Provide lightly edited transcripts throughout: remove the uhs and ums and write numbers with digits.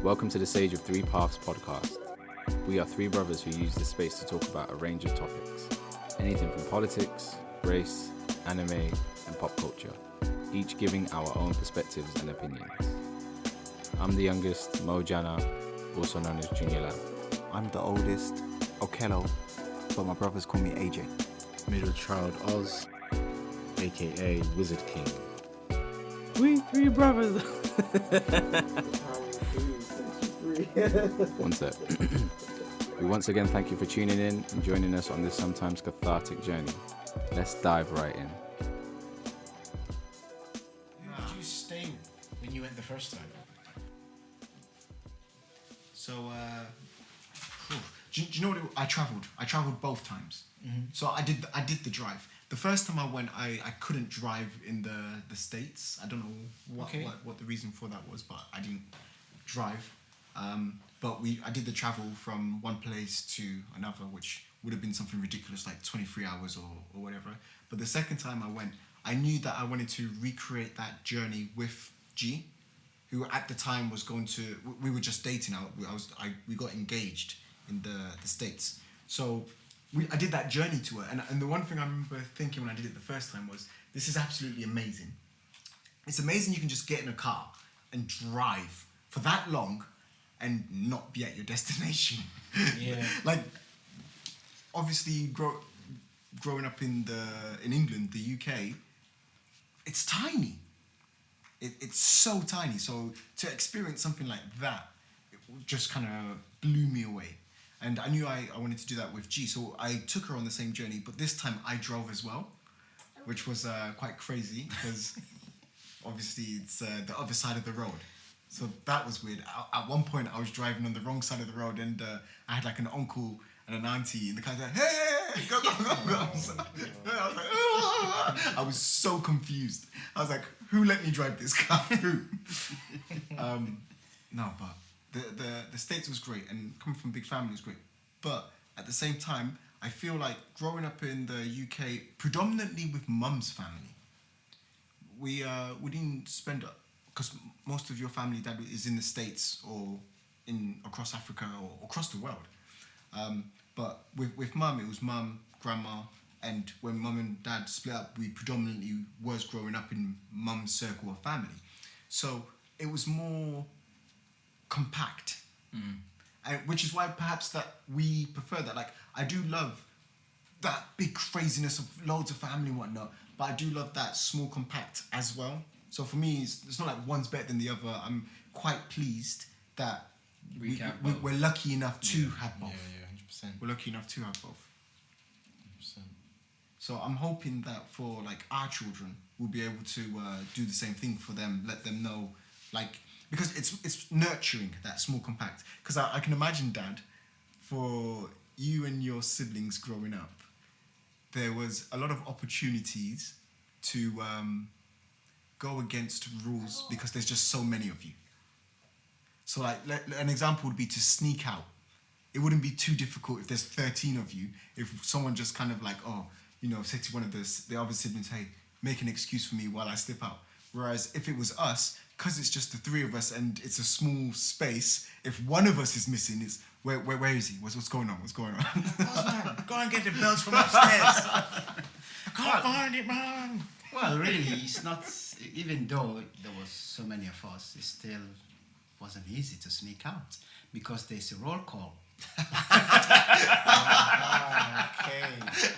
Welcome to the Sage of Three Paths podcast. We are three brothers who use this space to talk about a range of topics. Anything from politics, race, anime, and pop culture. Each giving our own perspectives and opinions. I'm the youngest, Mo Jana, also known as Junior Lab. I'm the oldest, Okello, but my brothers call me AJ. Middle child Oz, aka Wizard King. We three brothers. One sec. We once again thank you for tuning in and joining us on this sometimes cathartic journey. Let's dive right in. Who did you stay with when you went the first time? So, do you know what? I travelled both times. Mm-hmm. So I did the drive. The first time I went, I couldn't drive in the States. I don't know what the reason for that was, but I didn't drive. But I did the travel from one place to another, which would have been something ridiculous, like 23 hours or whatever. But the second time I went, I knew that I wanted to recreate that journey with G, who at the time was going to. We were just dating. We got engaged in the States. So I did that journey to her, and the one thing I remember thinking when I did it the first time was, this is absolutely amazing. It's amazing you can just get in a car and drive for that long and not be at your destination. Yeah. Like, obviously, growing up in England, the UK, it's tiny. It's so tiny. So to experience something like that, it just kind of blew me away. And I knew I wanted to do that with G, so I took her on the same journey, but this time I drove as well, which was quite crazy, because obviously it's the other side of the road. So that was weird. At one point I was driving on the wrong side of the road, and I had like an uncle and an auntie in the car, like, hey, go. I was like, "Ah!" I was so confused. I was like, who let me drive this car? Who? No, but the States was great, and coming from a big family was great. But at the same time, I feel like growing up in the UK, predominantly with mum's family, we didn't spend, because most of your family, dad, is in the States or across Africa or across the world. But with mum, it was mum, grandma, and when mum and dad split up, we predominantly was growing up in mum's circle of family. So it was more compact, which is why perhaps that we prefer that. Like, I do love that big craziness of loads of family and whatnot, but I do love that small compact as well. So for me, it's not like one's better than the other. I'm quite pleased that we're lucky enough to have both. Yeah, 100%. We're lucky enough to have both. 100%. So I'm hoping that for like our children, we'll be able to do the same thing for them. Let them know, like, because it's nurturing, that small compact. Because I can imagine, Dad, for you and your siblings growing up, there was a lot of opportunities to go against rules because there's just so many of you. So like an example would be to sneak out. It wouldn't be too difficult if there's 13 of you. If someone just kind of like, say to one of the other siblings, hey, make an excuse for me while I slip out. Whereas if it was us, because it's just the three of us and it's a small space, if one of us is missing, it's where is he? What's going on? What's going on? Osman, go and get the belts from upstairs. I can't find it, man. Well, really, it's not, even though there was so many of us, it still wasn't easy to sneak out because there's a roll call. Okay.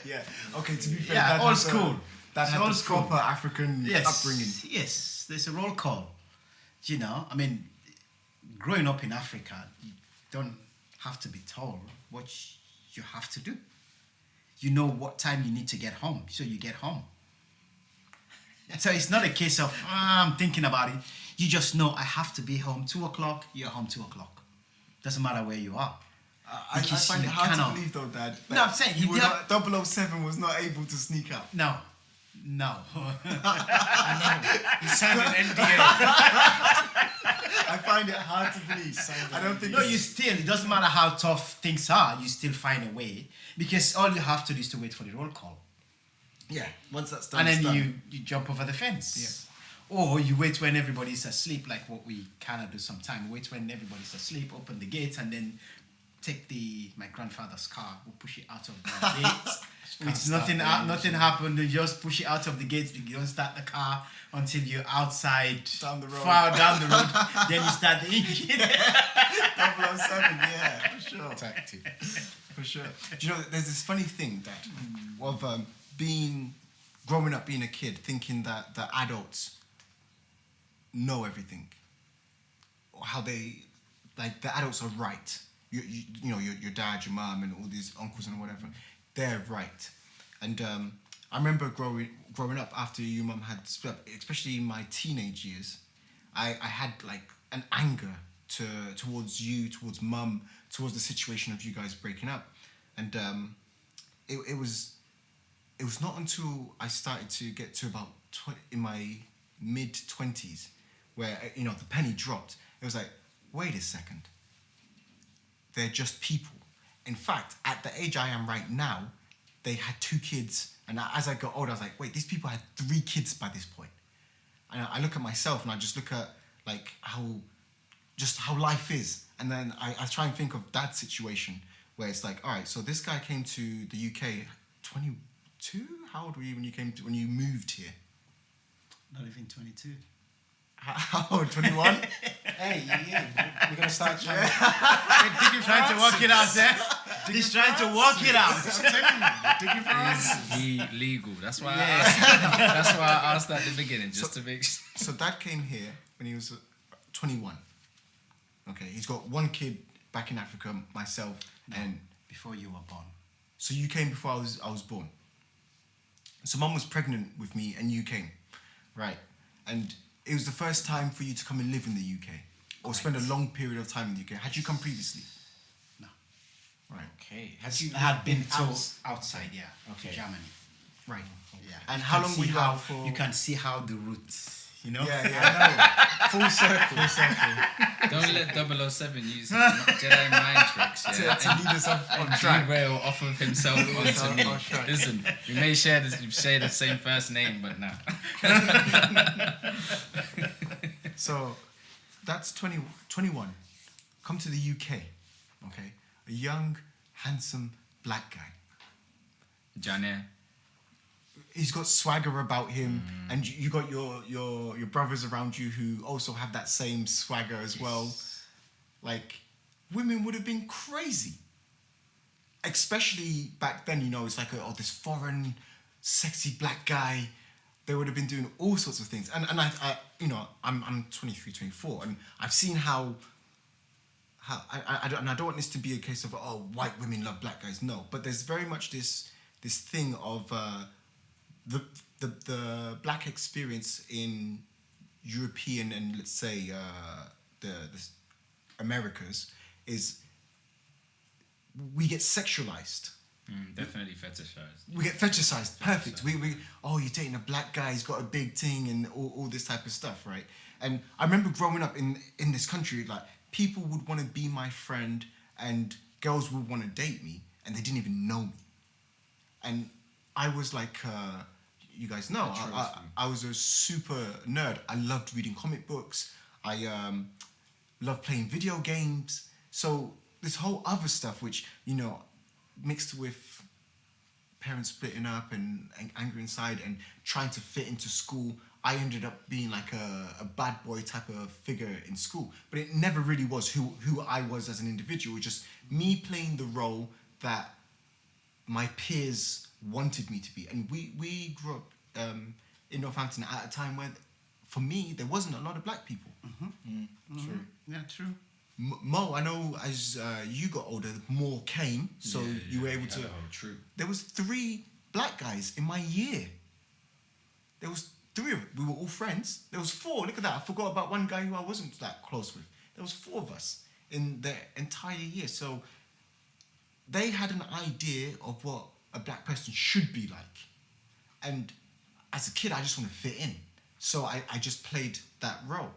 Yeah. Okay, to be fair, Yeah, that old has school. That had Old the school. proper African upbringing. Yes, there's a roll call. You know, I mean, growing up in Africa, you don't have to be told what you have to do. You know what time you need to get home, so you get home. So it's not a case of, I'm thinking about it. You just know I have to be home 2 o'clock, you're home 2 o'clock. Doesn't matter where you are. I find it hard to believe though, Dad. No, I'm saying, 007 was not able to sneak out. No. I know. He signed an NDA. I find it hard to believe. I don't think. No, it doesn't matter how tough things are, you still find a way. Because all you have to do is to wait for the roll call. Yeah, once that's done, And it's then done. you jump over the fence. Or you wait when everybody's asleep, like what we kind of do sometimes. Wait when everybody's asleep, open the gate, and then take my grandfather's car. We'll push it out of the gate. With nothing happened. You just push it out of the gate. You don't start the car until you're outside, Down the road. far down the road. Then you start the engine. 007, yeah, for sure. Tactics. For sure. Do you know, there's this funny thing that of growing up, being a kid, thinking that the adults know everything, or how the adults are right. You know, your dad, your mum, and all these uncles and whatever, they're right. And I remember growing up after your mum had split up, especially in my teenage years, I had like an anger towards you, towards mum, towards the situation of you guys breaking up. And it was not until I started to get to about in my mid-20s where, you know, the penny dropped. It was like, wait a second. They're just people. In fact, at the age I am right now, they had 2 kids. And as I got older, I was like, wait, these people had 3 kids by this point. And I look at myself and I just look at like how life is. And then I try and think of that situation where it's like, all right, so this guy came to the UK 22? How old were you when you moved here? Not even 22. How old? 21? Hey, yeah, we're gonna start trying. He's trying to work it out there. He's trying to work it out. He legal. That's why. That's why I asked at the beginning, just to make sure. So Dad came here when he was 21. Okay, he's got 1 kid back in Africa, myself, and Before you were born. so you came before I was born. So Mum was pregnant with me, and you came, right? And it was the first time for you to come and live in the UK, or spend a long period of time in the UK. Had you come previously? No. Right. Okay. I had been outside, yeah, Okay. to Germany. Right. Yeah. And You how can long see were you out for? You can see how the roots, you know? Yeah, I know. Full circle. Full circle. Don't let 007 use his Jedi mind tricks, yeah, To lead us on and track. derail off of himself onto me. on track. Listen, we may share the same first name, but nah. So that's 21. Come to the UK, okay? A young, handsome black guy. Janet. He's got swagger about him, and you got your brothers around you who also have that same swagger as well. Like, women would have been crazy. Especially back then, you know, it's like, this foreign, sexy black guy. They would have been doing all sorts of things. And I you know, I'm 23, 24, and I've seen how I don't want this to be a case of, white women love black guys. No, but there's very much this thing of the black experience in European and, let's say, the Americas is we get sexualized. Definitely fetishized. We get fetishized. Perfect. We you're dating a black guy, he's got a big thing and all this type of stuff, right? And I remember growing up in this country, like, people would want to be my friend and girls would want to date me and they didn't even know me. And I was like, you guys know, I was a super nerd. I loved reading comic books. I loved playing video games. So this whole other stuff, which, you know, mixed with parents splitting up and anger inside and trying to fit into school, I ended up being like a bad boy type of figure in school. But it never really was who I was as an individual. It was just me playing the role that my peers wanted me to be. And we grew up in Northampton at a time where, for me, there wasn't a lot of black people. True. Yeah, true. Mo, I know as you got older, more came, so you were able to. True. There was 3 black guys in my year. There was 3 of us. We were all friends. There was 4. Look at that. I forgot about one guy who I wasn't that close with. There was 4 of us in the entire year. So they had an idea of what a black person should be like. And as a kid, I just want to fit in. So I just played that role.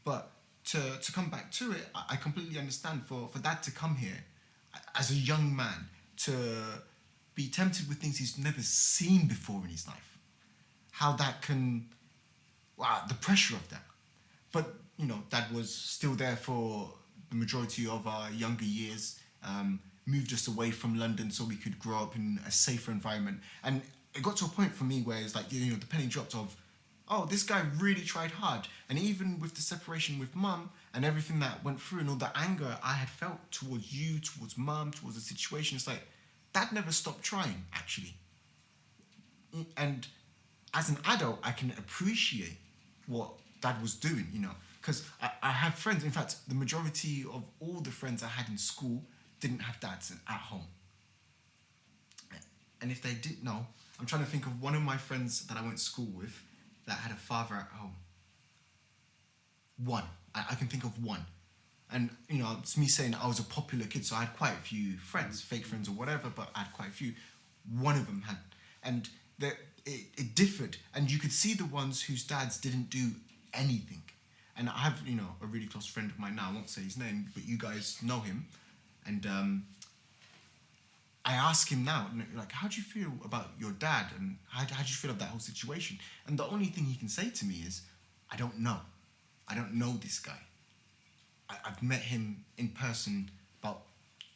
But to come back to it, I completely understand for Dad to come here as a young man to be tempted with things he's never seen before in his life. How that can wow, the pressure of that. But, you know, Dad was still there for the majority of our younger years, moved us away from London so we could grow up in a safer environment. And it got to a point for me where it's like, you know, the penny dropped of, oh, this guy really tried hard. And even with the separation with Mum and everything that went through and all the anger I had felt towards you, towards Mum, towards the situation, it's like, Dad never stopped trying, actually. And as an adult, I can appreciate what Dad was doing, you know, because I have friends. In fact, the majority of all the friends I had in school didn't have dads at home. And if they did know, I'm trying to think of one of my friends that I went to school with that had a father at home. One. I can think of one. And, you know, it's me saying I was a popular kid, so I had quite a few friends, fake friends or whatever, but I had quite a few. One of them had. And it differed. And you could see the ones whose dads didn't do anything. And I have, you know, a really close friend of mine now, I won't say his name, but you guys know him. And I ask him now, like, how do you feel about your dad? And how do you feel about that whole situation? And the only thing he can say to me is, I don't know. I don't know this guy. I've met him in person about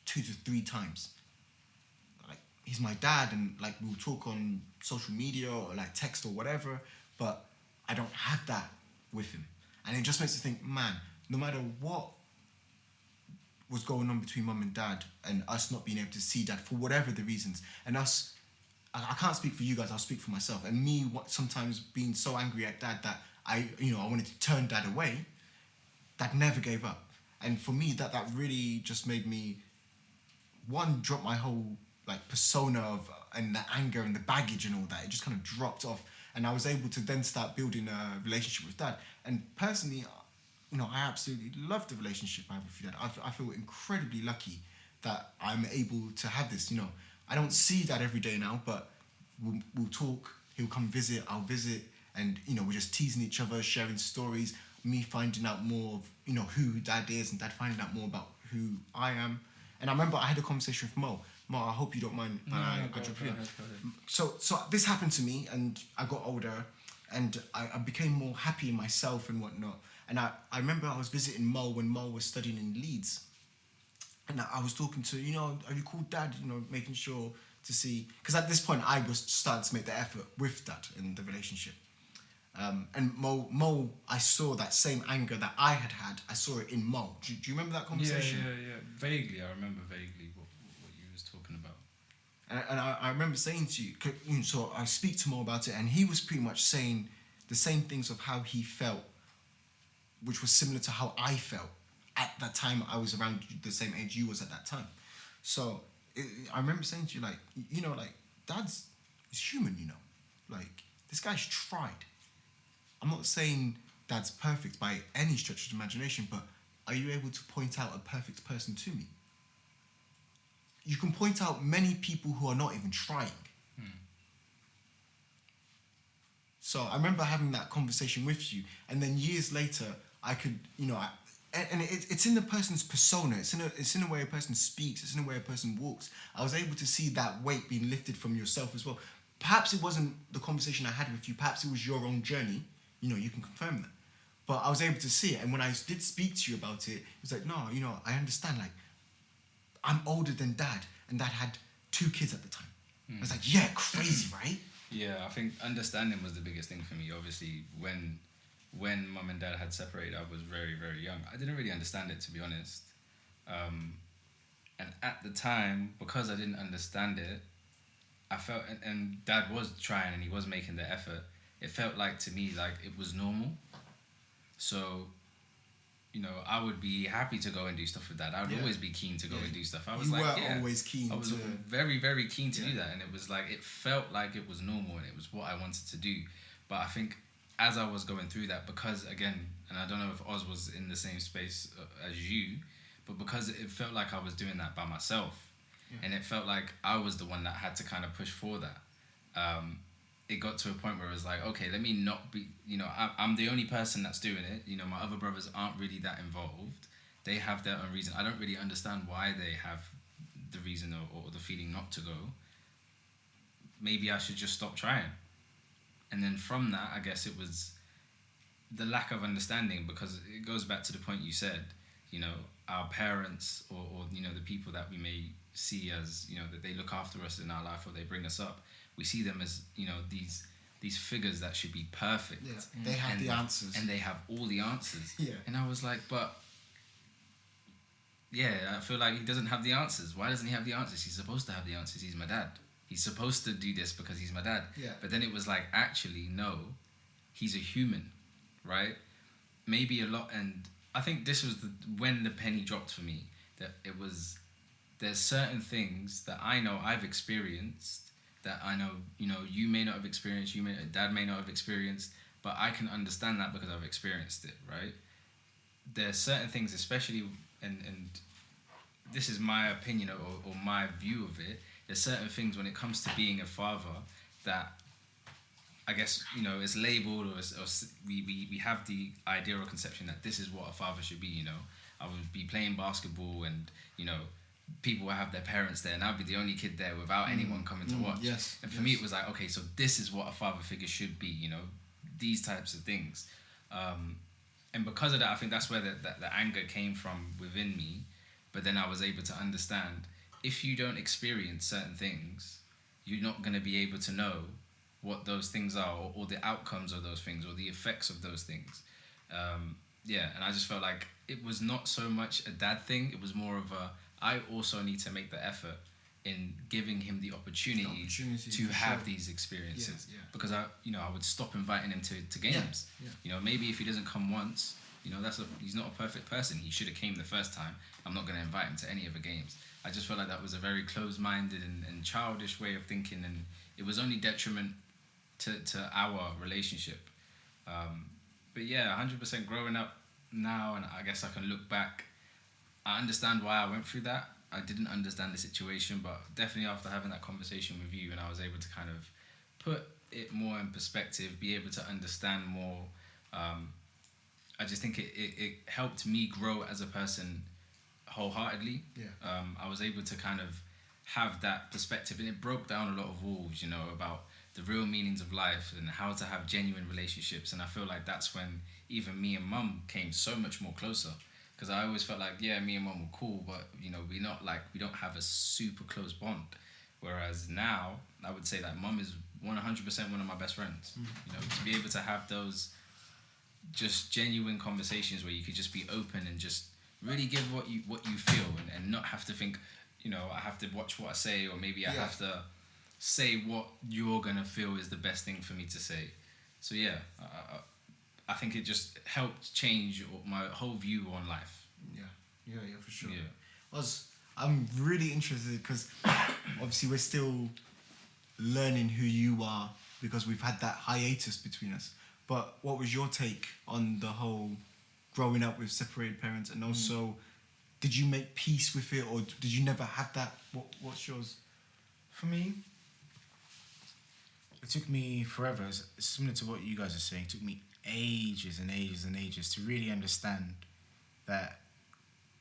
2 to 3 times. Like, he's my dad, and like we'll talk on social media or like text or whatever, but I don't have that with him. And it just makes me think, man, no matter what was going on between Mum and Dad and us not being able to see Dad for whatever the reasons, and us, I can't speak for you guys, I'll speak for myself, and me sometimes being so angry at Dad that I wanted to turn Dad away, Dad never gave up. And for me, that really just made me, one, drop my whole like persona of and the anger and the baggage and all that. It just kind of dropped off, and I was able to then start building a relationship with Dad. And personally, you know, I absolutely love the relationship I have with Dad. I feel incredibly lucky that I'm able to have this. You know, I don't see Dad every day now, but we'll talk. He'll come visit. I'll visit, and you know, we're just teasing each other, sharing stories. Me finding out more of, you know, who Dad is, and Dad finding out more about who I am. And I remember I had a conversation with Mo. Mo, I hope you don't mind. I drop you in. So this happened to me, and I got older, and I became more happy in myself and whatnot. And I remember I was visiting Mo when Mo was studying in Leeds. And I was talking to, you know, have you called Dad, you know, making sure to see, because at this point I was starting to make the effort with Dad in the relationship. And Mo, I saw that same anger that I had. I saw it in Mo. Do you remember that conversation? Yeah. Vaguely, I remember vaguely what you was talking about. And I remember saying to you, so I speak to Mo about it, and he was pretty much saying the same things of how he felt, which was similar to how I felt at that time. I was around the same age you was at that time. So I remember saying to you, like, you know, like, Dad's is human, you know. Like, this guy's tried. I'm not saying Dad's perfect by any stretch of the imagination, but are you able to point out a perfect person to me? You can point out many people who are not even trying. So I remember having that conversation with you, and then years later, I could, you know, it's in the person's persona. It's in a way a person speaks. It's in a way a person walks. I was able to see that weight being lifted from yourself as well. Perhaps it wasn't the conversation I had with you. Perhaps it was your own journey. You know, you can confirm that. But I was able to see it. And when I did speak to you about it, it was like, no, you know, I understand. Like, I'm older than Dad, and Dad had 2 kids at the time. I was like, yeah, crazy, right? Yeah, I think understanding was the biggest thing for me. Obviously, when Mum and Dad had separated, I was very, very young. I didn't really understand it, to be honest. And at the time, because I didn't understand it, I felt, and Dad was trying and he was making the effort, it felt like to me like it was normal. So, you know, I would be happy to go and do stuff with Dad. I would always be keen to go and do stuff. I was always keen. I was very, very keen to do that, and it was like, it felt like it was normal and it was what I wanted to do. But I think as I was going through that, because again, and I don't know if Oz was in the same space as you, but because it felt like I was doing that by myself, and it felt like I was the one that had to kind of push for that. It got to a point where it was like, okay, let me not be, you know, I'm the only person that's doing it. You know, my other brothers aren't really that involved. They have their own reason. I don't really understand why they have the reason or the feeling not to go. Maybe I should just stop trying. And then from that, I guess it was the lack of understanding, because it goes back to the point you said, you know, our parents or you know, the people that we may see as, you know, that they look after us in our life or they bring us up, we see them as, you know, these figures that should be perfect. Yeah, they have the answers. And they have all the answers. Yeah. And I was like, but yeah, I feel like he doesn't have the answers. Why doesn't he have the answers? He's supposed to have the answers. He's my dad. He's supposed to do this because he's my dad. Yeah. But then it was like, actually, no, he's a human, right? Maybe a lot, and I think this was when the penny dropped for me, that it was, there's certain things that I know I've experienced that I know, you know, you may not have experienced, dad may not have experienced, but I can understand that because I've experienced it, right? There's certain things, especially, and this is my opinion or my view of it, there's certain things when it comes to being a father that I guess, you know, it's labeled or we have the idea or conception that this is what a father should be, you know. I would be playing basketball and, you know, people will have their parents there and I'll be the only kid there without anyone coming to watch. Yes. And for me, it was like, okay, so this is what a father figure should be, you know, these types of things. And because of that, I think that's where the anger came from within me. But then I was able to understand, if you don't experience certain things, you're not going to be able to know what those things are or the outcomes of those things or the effects of those things. And I just felt like it was not so much a dad thing. It was more of I also need to make the effort in giving him the opportunity to have these experiences. Yeah. Because I would stop inviting him to games. Yeah. You know, maybe if he doesn't come once, you know, he's not a perfect person. He should have came the first time. I'm not going to invite him to any other games. I just felt like that was a very closed-minded and childish way of thinking, and it was only detriment to our relationship. But yeah, 100% growing up now, and I guess I can look back, I understand why I went through that. I didn't understand the situation, but definitely after having that conversation with you, and I was able to kind of put it more in perspective, be able to understand more. I just think it helped me grow as a person wholeheartedly. Yeah. I was able to kind of have that perspective, and it broke down a lot of walls, you know, about the real meanings of life and how to have genuine relationships. And I feel like that's when even me and mum came so much more closer, because I always felt like, yeah, me and mum were cool, but, you know, we don't have a super close bond. Whereas now, I would say that mum is 100% one of my best friends. You know, to be able to have those just genuine conversations where you could just be open and just really give what you feel and not have to think, you know, I have to watch what I say, or maybe I have to say what you're gonna feel is the best thing for me to say. So yeah, I think it just helped change my whole view on life. Yeah, for sure. Yeah. I'm really interested because obviously we're still learning who you are because we've had that hiatus between us. But what was your take on the whole growing up with separated parents, and also did you make peace with it, or did you never have that? What's yours? For me, it took me forever. It's similar to what you guys are saying. It took me ages and ages and ages to really understand that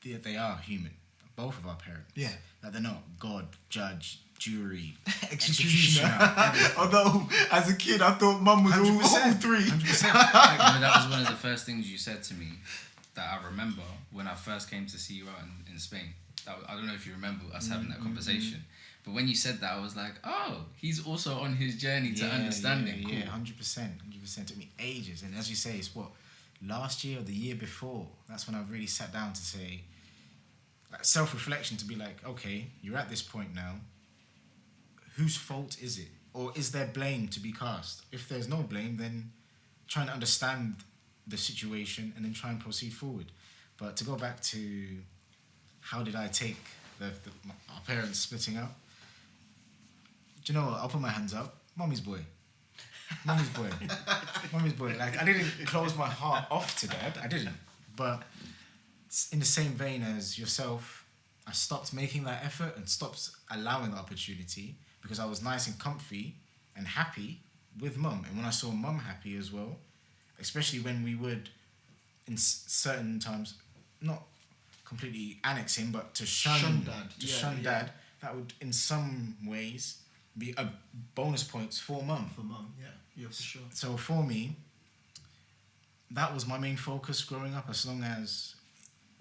they are human. Both of our parents. Yeah. That they're not God, judge, jury, Executioner. Although, as a kid, I thought mum was all 3. 100%. That was one of the first things you said to me that I remember when I first came to see you out in Spain. I don't know if you remember us having that conversation. But when you said that, I was like, oh, he's also on his journey to understanding. Yeah, 100%. 100%. It took me ages. And as you say, it's last year or the year before, that's when I really sat down to say, like, self-reflection, to be like, okay, you're at this point now. Whose fault is it? Or is there blame to be cast? If there's no blame, then trying to understand the situation and then try and proceed forward. But to go back to how did I take our parents splitting up? Do you know what? I'll put my hands up. Mommy's boy. Mommy's boy. Mommy's boy. Like, I didn't close my heart off to dad. I didn't. But in the same vein as yourself, I stopped making that effort and stopped allowing the opportunity because I was nice and comfy and happy with mum. And when I saw mum happy as well, especially when we would, in certain times, not completely annex him, but to shun dad, that would, in some ways, be a bonus points for mum. For mum, yeah, for sure. So for me, that was my main focus growing up. As long as,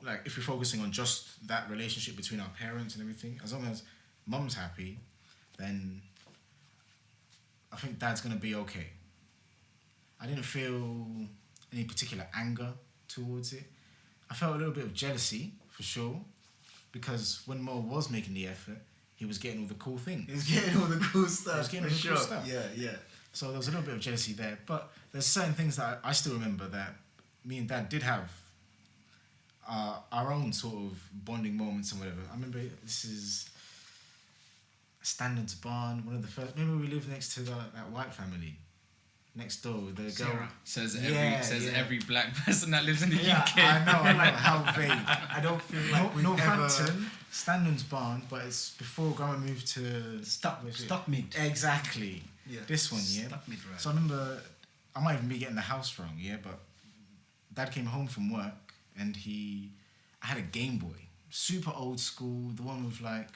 like, if we're focusing on just that relationship between our parents and everything, as long as mum's happy, then I think dad's gonna be okay. I didn't feel any particular anger towards it. I felt a little bit of jealousy, for sure, because when Mo was making the effort, he was getting all the cool things. He was getting all the cool stuff. He was getting for all the sure. cool stuff. Yeah. So there was a little bit of jealousy there. But there's certain things that I still remember that me and Dad did have our own sort of bonding moments and whatever. I remember this is Standards Barn, one of the first. Remember we lived next to that white family next door with the girl. Sarah. Says Yeah. every black person that lives in the Yeah, UK. I know how vague. I don't feel like we've Northampton, Standards Barn, but it's before Grandma moved to Stockmead. Exactly. Yeah. This one, yeah. Stockmead Road. So I remember, I might even be getting the house wrong, yeah, but Dad came home from work and I had a Game Boy, super old school, the one with like,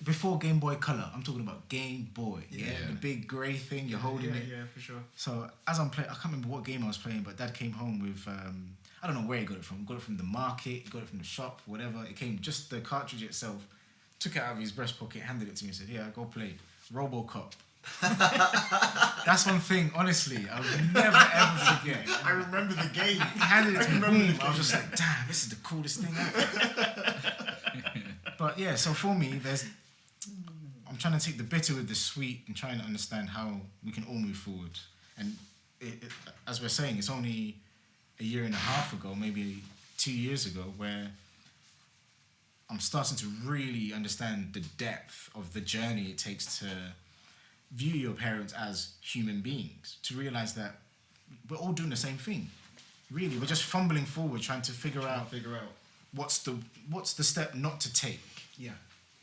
before Game Boy Color, I'm talking about Game Boy, yeah? Yeah. The big grey thing, you're holding it. Yeah, for sure. So as I'm playing, I can't remember what game I was playing, but Dad came home with, I don't know where he got it from. He got it from the market, he got it from the shop, whatever. It came, just the cartridge itself, took it out of his breast pocket, handed it to me and said, yeah, go play. RoboCop. That's one thing, honestly, I will never ever forget. I remember the game. He handed it to me, boom. I was just like, damn, this is the coolest thing ever. But yeah, so for me, I'm trying to take the bitter with the sweet and trying to understand how we can all move forward. And as we're saying, it's only a year and a half ago, maybe 2 years ago, where I'm starting to really understand the depth of the journey it takes to view your parents as human beings, to realize that we're all doing the same thing. Really, we're just fumbling forward, trying to figure out what's the step not to take. Yeah.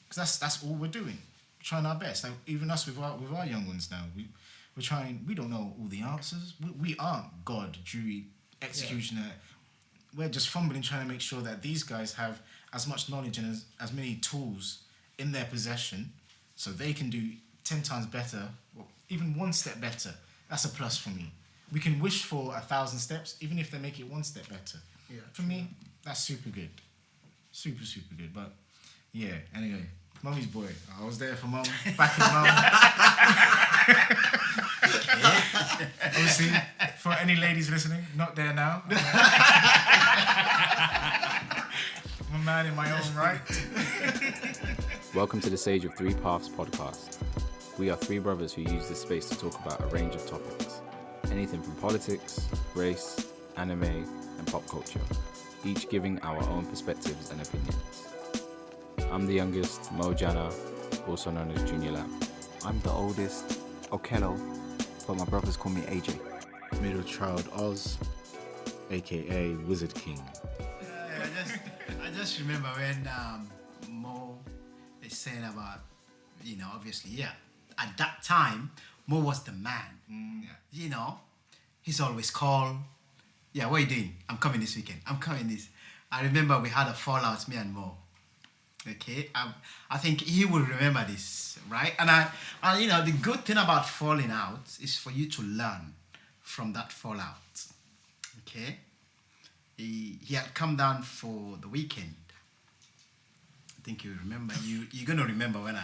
Because that's all we're doing, trying our best. Like even us with our young ones now, we're trying. We don't know all the answers. We aren't God, jury, executioner. Yeah. We're just fumbling, trying to make sure that these guys have as much knowledge and as many tools in their possession, so they can do 10 times better, or even one step better. That's a plus for me. We can wish for 1,000 steps, even if they make it one step better. Yeah. For me, that's super good. Super, super good. But yeah, anyway, Mummy's boy. I was there for Mum, backing Mum. Obviously, for any ladies listening, not there now. I'm a man in my own right. Welcome to the Sage of Three Paths podcast. We are three brothers who use this space to talk about a range of topics. Anything from politics, race, anime, and pop culture. Each giving our own perspectives and opinions. I'm the youngest, Mo Jana, also known as Junior Lamb. I'm the oldest, Okello, but my brothers call me AJ. Middle child Oz, aka Wizard King. I just remember when Mo is saying about, obviously, yeah, at that time, Mo was the man. He's always called. Yeah, what are you doing? I'm coming this weekend. I'm coming this. I remember we had a fallout, me and Mo. Okay, I think he will remember this, right? And the good thing about falling out is for you to learn from that fallout. Okay, he had come down for the weekend. I think you remember. You're gonna remember when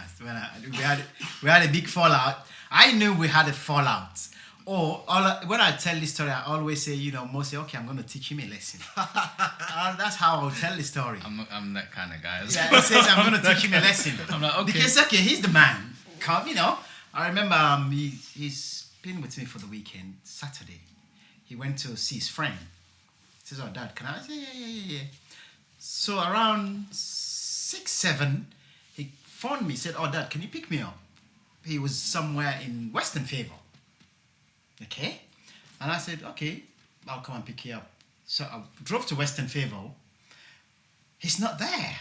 we had a big fallout. I knew we had a fallout. When I tell this story, I always say, Mo say, okay, I'm going to teach him a lesson. That's how I'll tell the story. I'm that kind of guy. Yeah, he says, I'm going to teach him a lesson. I'm like, okay. Because, okay, he's the man. Come, I remember he's been with me for the weekend, Saturday. He went to see his friend. He says, oh, Dad, can I? I said, yeah. So around 6, 7, he phoned me, said, oh, Dad, can you pick me up? He was somewhere in Western Favour. Okay, and I said, okay, I'll come and pick you up. So I drove to Western Favour. He's not there.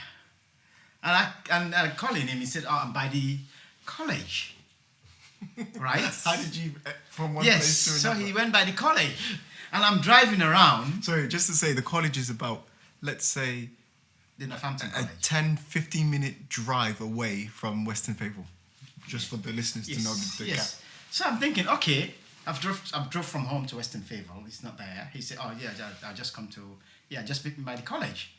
And I calling him, he said, oh, I'm by the college. Right? How did you, from one yes, place to so another? he went by the college. And I'm driving around. Sorry, just to say, the college is about, let's say, The Northampton a College. 10-15 minute drive away from Western Favour. Just for the listeners to know the gap. So I'm thinking, okay, I've drove from home to Western Favour. It's not there. He said, "Oh yeah, I'll just come to just meet me by the college."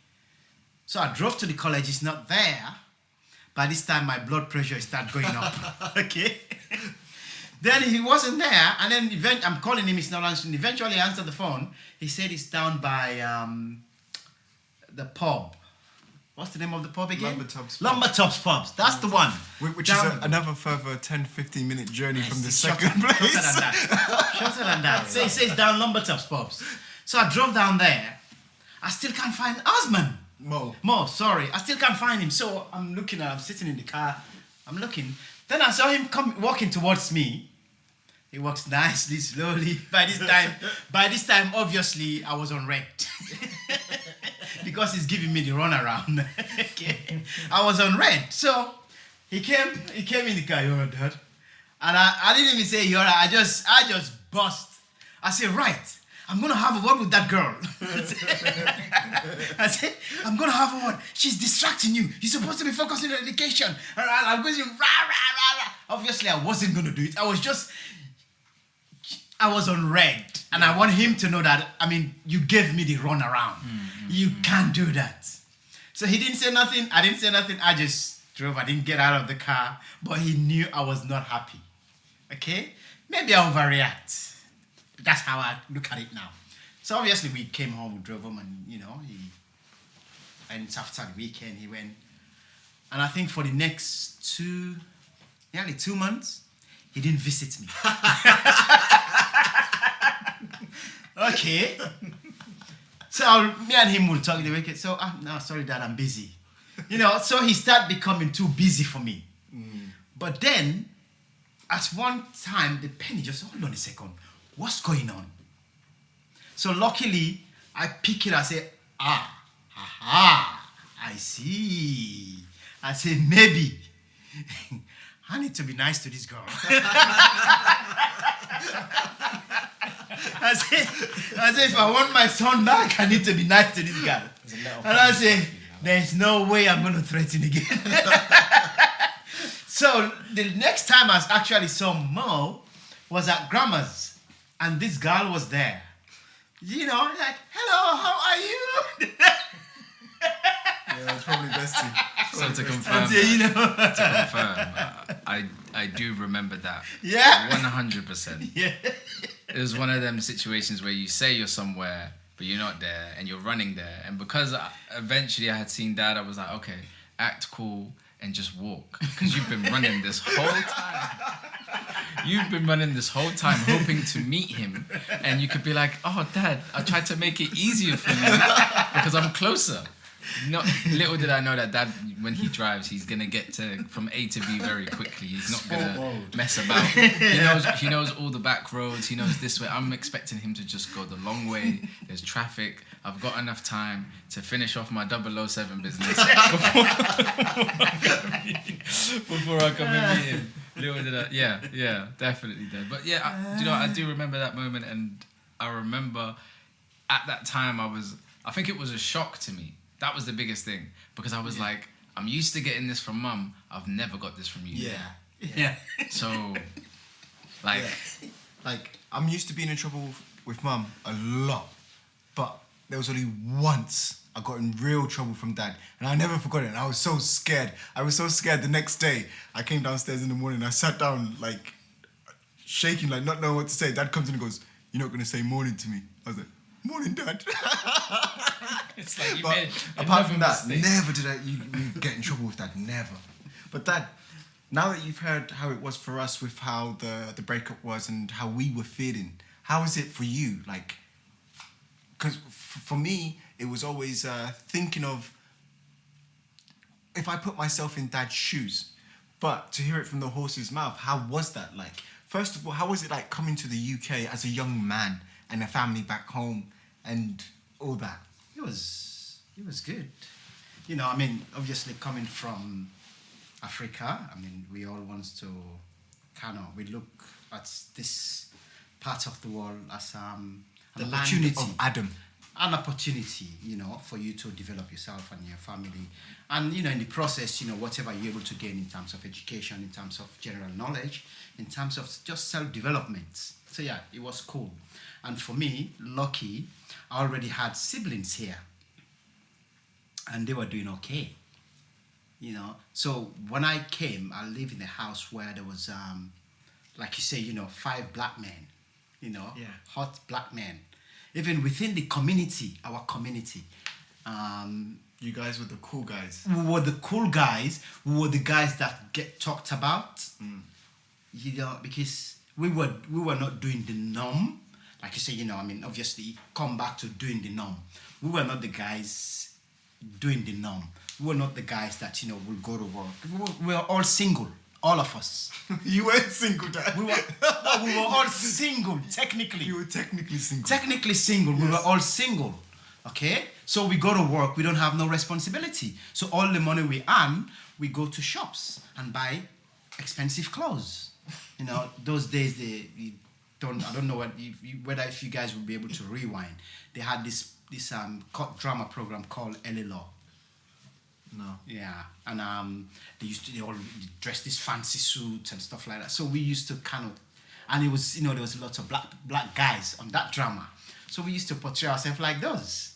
So I drove to the college. It's not there. By this time, my blood pressure started going up. Okay. Then he wasn't there, and then I'm calling him. He's not answering. Eventually, I answered the phone. He said he's down by the pub. What's the name of the pub again? Lumbertops Pubs. That's the one. Which is another further 10-15 minute journey from the second place. Shorter than that. Shorter than that. So he says down Lumbertops Pubs. So I drove down there. I still can't find Osman. Mo, sorry. I still can't find him. So I'm sitting in the car. I'm looking. Then I saw him walking towards me. He walks nicely, slowly. By this time, obviously, I was on red. Because he's giving me the runaround. Okay. I was on red. So he came in the car, "You're Dad." And I didn't even say you're right. I just bust. I said, "Right, I'm gonna have a word with that girl." I said, "I'm gonna have a word. She's distracting you. You're supposed to be focusing on education." And I'm going to rah, rah, rah. Obviously, I wasn't gonna do it. I was on red, and I want him to know that, you gave me the runaround. You can't do that. So he didn't say nothing. I didn't say nothing. I just drove. I didn't get out of the car, but he knew I was not happy. Okay? Maybe I overreact. That's how I look at it now. So obviously we came home, we drove home, and and after the weekend he went. And I think for the next nearly 2 months, he didn't visit me. Okay. So me and him will talk the weekend. So, no, sorry, Dad, I'm busy. So he started becoming too busy for me. But then, at one time, the penny just, hold on a second, what's going on? So luckily, I pick it, I say, I see. I say, maybe I need to be nice to this girl. I say, if I want my son back, I need to be nice to this guy. And I say, there's no way I'm going to threaten again. So the next time I actually saw Mo was at Grandma's, and this girl was there. Like, "Hello, how are you?" Yeah, it's probably best to. So to confirm, I do remember that. Yeah. 100%. Yeah. It was one of them situations where you say you're somewhere, but you're not there, and you're running there. And because eventually I had seen Dad, I was like, okay, act cool and just walk. Because you've been running this whole time. You've been running this whole time hoping to meet him. And you could be like, "Oh, Dad, I tried to make it easier for you because I'm closer." Little did I know that Dad, when he drives, he's gonna get from A to B very quickly. He's not gonna mess about. He knows all the back roads. He knows this way. I'm expecting him to just go the long way. There's traffic. I've got enough time to finish off my 007 business before I come and meet him. Little did I, yeah, definitely did. But yeah, I do remember that moment, and I remember at that time I think it was a shock to me. That was the biggest thing, because I was like, I'm used to getting this from Mum. I've never got this from you. Yeah. So, like I'm used to being in trouble with Mum a lot, but there was only once I got in real trouble from Dad, and I never forgot it. And I was so scared. The next day, I came downstairs in the morning. I sat down like shaking, like not knowing what to say. Dad comes in and goes, "You're not gonna say morning to me?" I was like, "Morning, Dad." it's like apart from that, never did you get in trouble with Dad. Never. But Dad, now that you've heard how it was for us with how the breakup was and how we were feeling, how is it for you? Like, because for me, it was always thinking of if I put myself in Dad's shoes. But to hear it from the horse's mouth, how was that like? First of all, how was it like coming to the UK as a young man and a family back home and all that? It was good. Obviously coming from Africa, we all want to we look at this part of the world as The opportunity. land of Adam. an opportunity, for you to develop yourself and your family. And, in the process, whatever you're able to gain in terms of education, in terms of general knowledge, in terms of just self-development. So, yeah, it was cool. And for me, lucky, I already had siblings here. And they were doing okay. So when I came, I lived in a house where there was, like you say, 5 black men, hot black men. Even within the community, our community. You guys were the cool guys. We were the cool guys. We were the guys that get talked about. Because we were not doing the norm. Like you say, obviously, come back to doing the norm. We were not the guys doing the norm. We were not the guys that, will go to work. We were all single, all of us. You weren't single, Dad. We were all single, technically. You were technically single. Technically single. Yes. We were all single. Okay? So we go to work. We don't have no responsibility. So all the money we earn, we go to shops and buy expensive clothes. Those days, I don't know whether if you guys will be able to rewind. They had this drama program called LA. No. Yeah, and they all dress this fancy suits and stuff like that. So we used to and it was there was a lot of black guys on that drama. So we used to portray ourselves like those.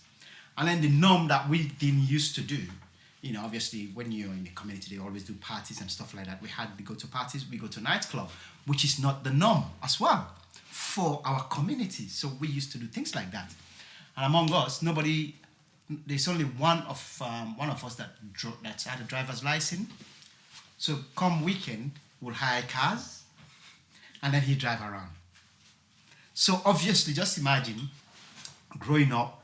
And then the norm that we didn't used to do, obviously when you're in the community, they always do parties and stuff like that. We go to parties, we go to nightclub, which is not the norm as well for our community. So we used to do things like that. And among us, there's only one of us that had a driver's license. So come weekend, we'll hire cars, and then he drive around. So obviously, just imagine growing up,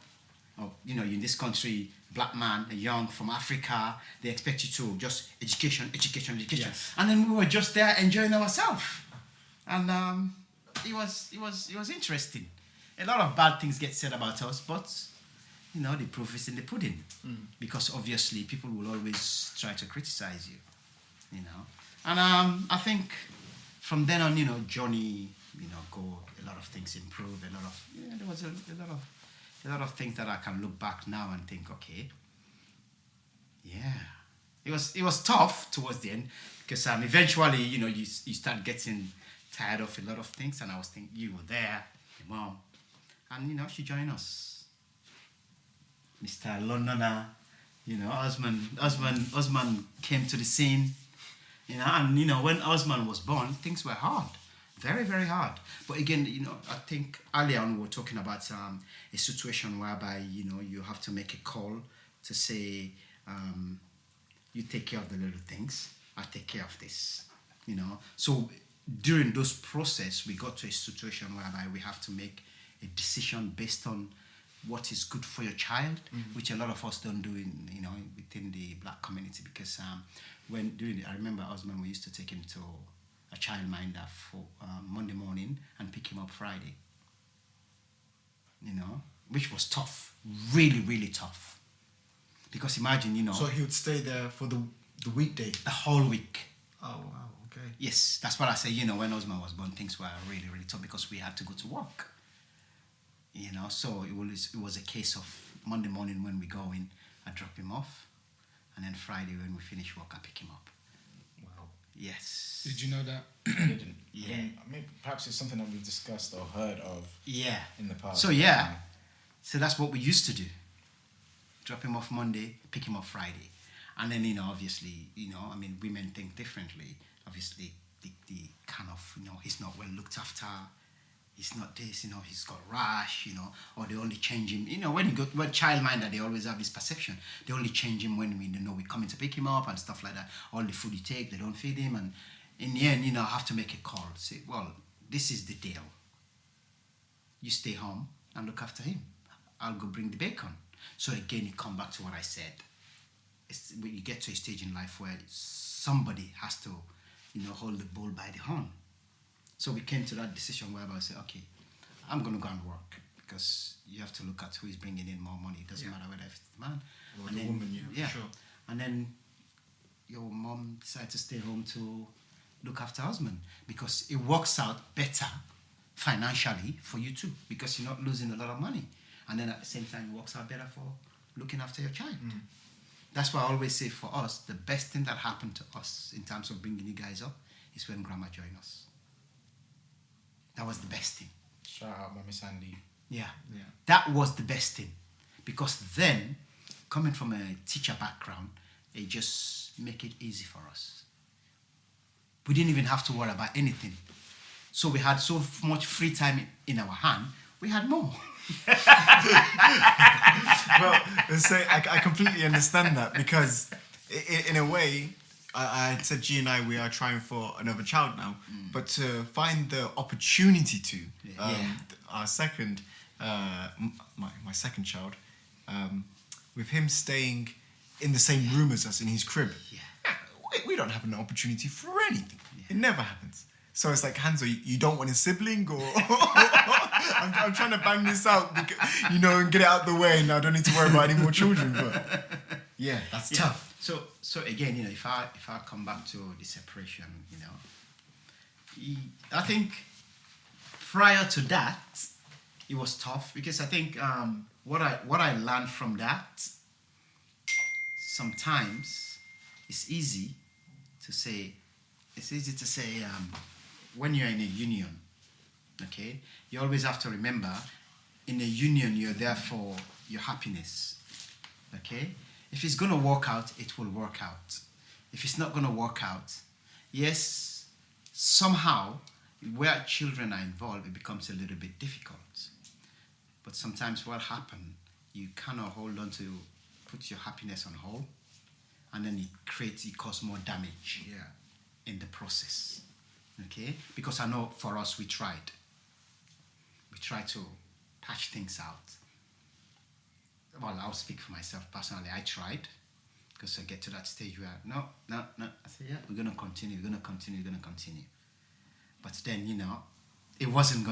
in this country, black man, young from Africa, they expect you to just education. Yes. And then we were just there enjoying ourselves. And it was interesting. A lot of bad things get said about us, but the proof is in the pudding. Because obviously people will always try to criticize you, And I think from then on, Johnny, a lot of things improved. There was a lot of things that I can look back now and think, okay, yeah, it was tough towards the end because eventually, you start getting tired of a lot of things, and I was thinking you were there, your mom, and she joined us. Mr. Londoner, Osman came to the scene, and when Osman was born, things were hard, very, very hard. But again, I think earlier on we were talking about a situation whereby, you have to make a call to say, you take care of the little things, I take care of this, So during those process, we got to a situation whereby we have to make a decision based on what is good for your child, which a lot of us don't do within the black community, because I remember Osman, we used to take him to a childminder for Monday morning and pick him up Friday. Which was tough, really, really tough. Because imagine, So he would stay there for the weekday? The whole week. Oh, wow, okay. Yes, that's what I say, when Osman was born, things were really, really tough because we had to go to work. So it was a case of Monday morning when we go in, I drop him off, and then Friday when we finish work, I pick him up. Wow. Yes. Did you know that? I didn't. Yeah. I mean, perhaps it's something that we've discussed or heard of. Yeah. In the past. So yeah. So that's what we used to do. Drop him off Monday, pick him up Friday, and then obviously women think differently. Obviously, the kind of he's not well looked after. He's not this, he's got rash, or they only change him. When you go, childminder, they always have this perception. They only change him when we're coming to pick him up and stuff like that. All the food you take, they don't feed him. And in the end, I have to make a call. Say, well, this is the deal. You stay home and look after him. I'll go bring the bacon. So again, you come back to what I said. When you get to a stage in life where somebody has to, hold the bull by the horn. So we came to that decision whereby I said, okay, I'm going to go and work because you have to look at who is bringing in more money. It doesn't matter whether it's the man or the woman, yeah, sure. And then your mom decided to stay home to look after husband because it works out better financially for you too because you're not losing a lot of money. and then at the same time it works out better for looking after your child. That's why I always say for us, the best thing that happened to us in terms of bringing you guys up is when grandma joined us. That was the best thing. Shout out Mommy Sandy. Yeah. Yeah. That was the best thing. Because then, coming from a teacher background, it just make it easy for us. We didn't even have to worry about anything. So we had so much free time in our hand, we had more. Well, so I completely understand that because in a way, I said G and we are trying for another child now, but to find the opportunity to, our second, my second child, with him staying in the same room as us in his crib, we don't have an opportunity for anything. It never happens. So it's like, Hanzo, you don't want a sibling, or I'm trying to bang this out, because, and get it out the way, and I don't need to worry about any more children. But yeah, that's tough. So again, if I come back to the separation, I think prior to that, it was tough because I think what I learned from that, sometimes it's easy to say. When you're in a union, okay, you always have to remember, in a union, you're there for your happiness, okay? If it's going to work out, it will work out. If it's not going to work out, yes, somehow, where children are involved, it becomes a little bit difficult. But sometimes what happens, you cannot hold on to, put your happiness on hold, and then it causes more damage in the process. Okay, because I know for us we tried to patch things out. Well, I'll speak for myself personally. I tried, because I get to that stage where no. I say, we're gonna continue. But then it wasn't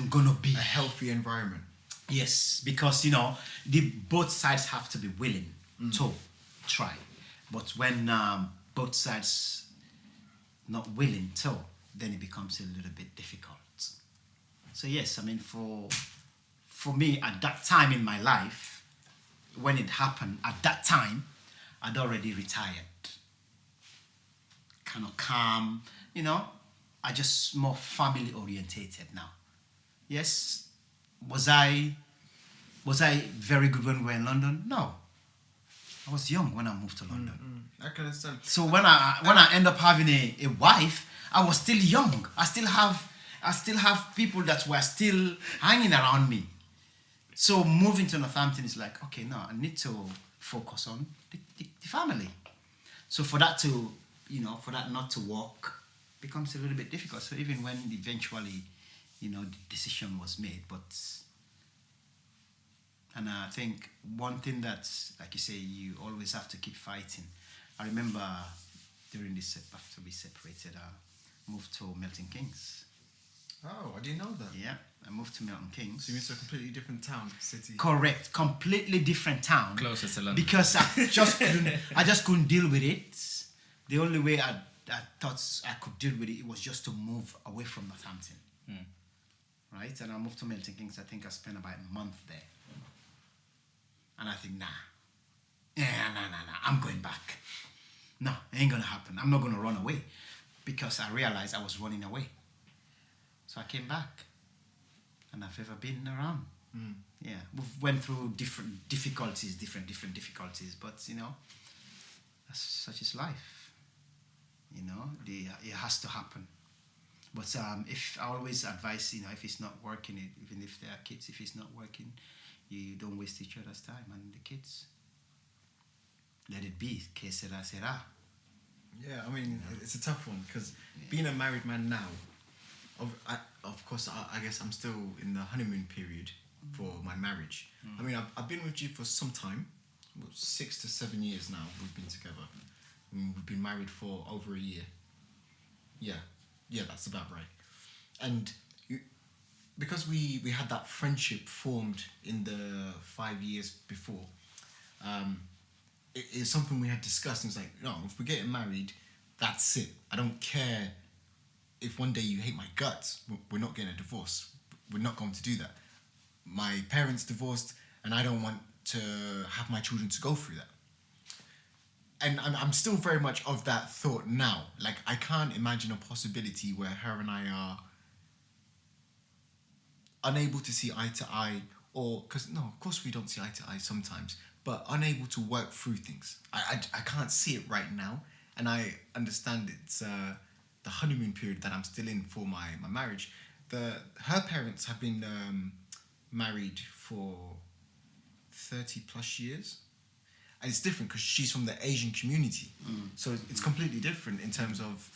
gonna be a healthy environment. Yes, because both sides have to be willing to try. But when both sides not willing to, then it becomes a little bit difficult. So yes, I mean, for me at that time in my life, when it happened, at that time, I'd already retired. Kind of calm, I just more family orientated now. Yes, was I very good when we were in London? No. I was young when I moved to London. I can understand. So when I end up having a wife, I was still young. I still have people that were still hanging around me. So moving to Northampton is like, okay, no, I need to focus on the family. So for that to, for that not to work, becomes a little bit difficult. So even when eventually, the decision was made, and I think one thing that's, like you say, you always have to keep fighting. I remember during this, after we separated, I moved to Milton Keynes. Oh, I didn't know that. Yeah, I moved to Milton Keynes. So you moved to a completely different town, city. Correct, completely different town. Closer to London. Because I just couldn't deal with it. The only way I thought I could deal with it was just to move away from Northampton. Right? And I moved to Milton Keynes. I think I spent about a month there. And I think, nah, I'm going back. No, it ain't gonna happen. I'm not gonna run away, because I realized I was running away. So I came back, and I've ever been around. Yeah, we've went through different difficulties, but such is life. It has to happen. But if I always advise, if it's not working, even if there are kids, if it's not working, you don't waste each other's time and the kids. Let it be. Que sera, sera. Yeah, I mean, it's a tough one, because being a married man now, of course, I guess I'm still in the honeymoon period for my marriage. I mean, I've been with you for some time, 6 to 7 years now we've been together. I mean, we've been married for over a year. Yeah, that's about right. And because we had that friendship formed in the 5 years before, it's something we had discussed, and it's like, no, if we're getting married, that's it. I don't care if one day you hate my guts, we're not getting a divorce. we're not going to do that. My parents divorced, and I don't want to have my children to go through that. And I'm still very much of that thought now. Like, I can't imagine a possibility where her and I are unable to see eye to eye, or, because, no, of course we don't see eye to eye sometimes, but unable to work through things. I can't see it right now, and I understand it's the honeymoon period that I'm still in for my marriage. Her parents have been married for 30 plus years. And it's different because she's from the Asian community. So it's completely different in terms of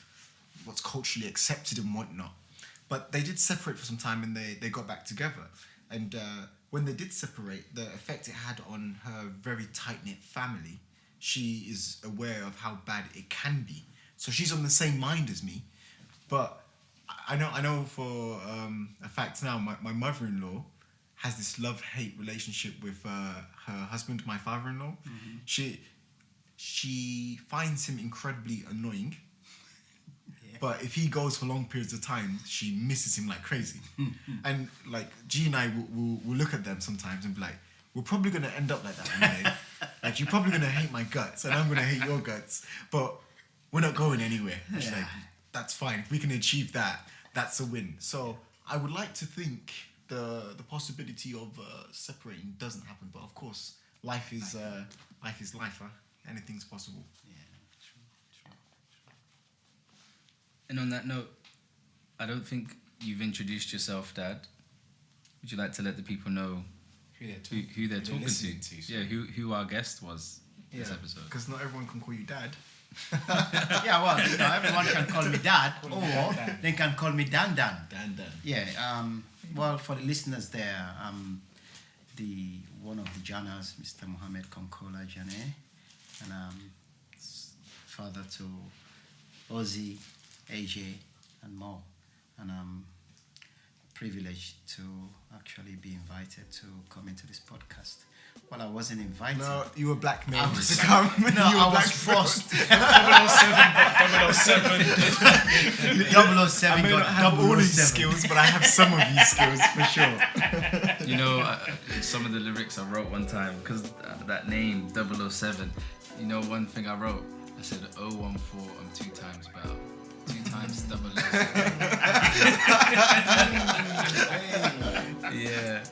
what's culturally accepted and whatnot. But they did separate for some time, and they got back together. And when they did separate, the effect it had on her very tight-knit family, she is aware of how bad it can be. So she's on the same mind as me. But I know for a fact now, my mother-in-law has this love-hate relationship with her husband, my father-in-law. She finds him incredibly annoying. Yeah. But if he goes for long periods of time, she misses him like crazy. And like G and I will look at them sometimes and be like, we're probably going to end up like that one day. Like, you're probably going to hate my guts and I'm going to hate your guts. But we're not going anywhere. It's like, that's fine. If we can achieve that, that's a win. So I would like to think the possibility of separating doesn't happen, but of course, life is life. Huh? Anything's possible. Yeah, true. And on that note, I don't think you've introduced yourself, Dad. Would you like to let the people know who they're talking to? Yeah, who our guest was this episode. Because not everyone can call you Dad. Yeah, well, everyone can call me Dad, or they can call me Dan. Yeah. Well, for the listeners there, one of the Janas, Mr. Mohammed Konkola Jane, and father to Ozzy, AJ, and Mo, and I'm privileged to actually be invited to come into this podcast. Well, I wasn't invited. No, you were blackmailed. I was forced. 007 got 007. 007 I may got not have all these 007. skills, but I have some of these skills for sure. You know, some of the lyrics I wrote one time, because that name, 007, you know, one thing I wrote, I said 014, I'm 2 times better. 2 times 007. Yeah.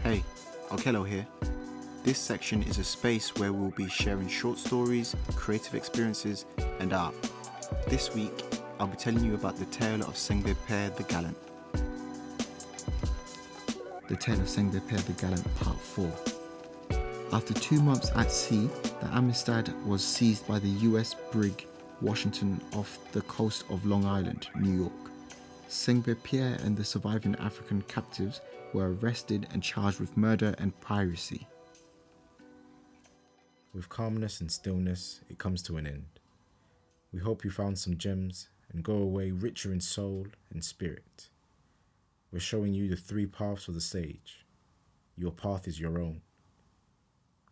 Hey, Okello here. This section is a space where we'll be sharing short stories, creative experiences, and art. This week, I'll be telling you about the tale of Sengbe Per the Gallant. The tale of Sengbe Per the Gallant, Part 4. After 2 months at sea, the Amistad was seized by the US brig Washington off the coast of Long Island, New York. Sengbe Pierre and the surviving African captives were arrested and charged with murder and piracy. With calmness and stillness, it comes to an end. We hope you found some gems and go away richer in soul and spirit. We're showing you the 3 paths of the sage. Your path is your own.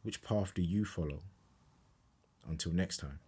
Which path do you follow? Until next time.